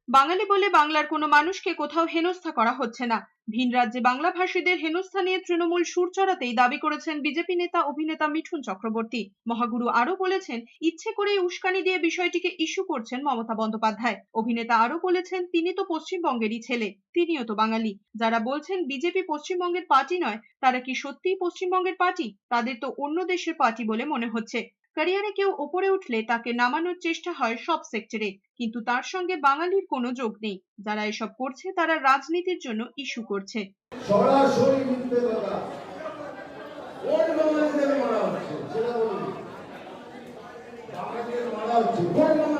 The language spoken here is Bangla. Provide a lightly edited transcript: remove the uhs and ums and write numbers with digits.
বাঙালি বলে বাংলার কোনো মানুষকে কোথাও হেনস্থা করা হচ্ছে না। ভিন রাজ্যে বাংলাভাষীদের হেনস্থা নিয়ে তৃণমূল সুর চড়াতেই দাবি করেছেন বিজেপি নেতা অভিনেতা মিঠুন চক্রবর্তী। মহাগুরু আরো বলেছেন, ইচ্ছে করেই উস্কানি দিয়ে বিষয়টিকে ইস্যু করছেন মমতা বন্দ্যোপাধ্যায়। অভিনেতা আরো বলেছেন, তিনি তো পশ্চিমবঙ্গেরই ছেলে, তিনিও তো বাঙালি। যারা বলছেন বিজেপি পশ্চিমবঙ্গের পার্টি নয়, তারা কি সত্যিই পশ্চিমবঙ্গের পার্টি? তাদের তো অন্য দেশের পার্টি বলে মনে হচ্ছে। ক্যারিয়ারে কেউ ওপরে উঠলে তাকে নামানোর চেষ্টা হয় সব সেক্টরে, কিন্তু তার সঙ্গে বাঙালির কোনো যোগ নেই। যারা এসব করছে তারা রাজনীতির জন্য ইস্যু করছে। সরাসরি মিথ্যে কথা, কোন বাঙালিদের মারা হচ্ছে সেটা বলুন। বাঙালিদের মারা হচ্ছে কোন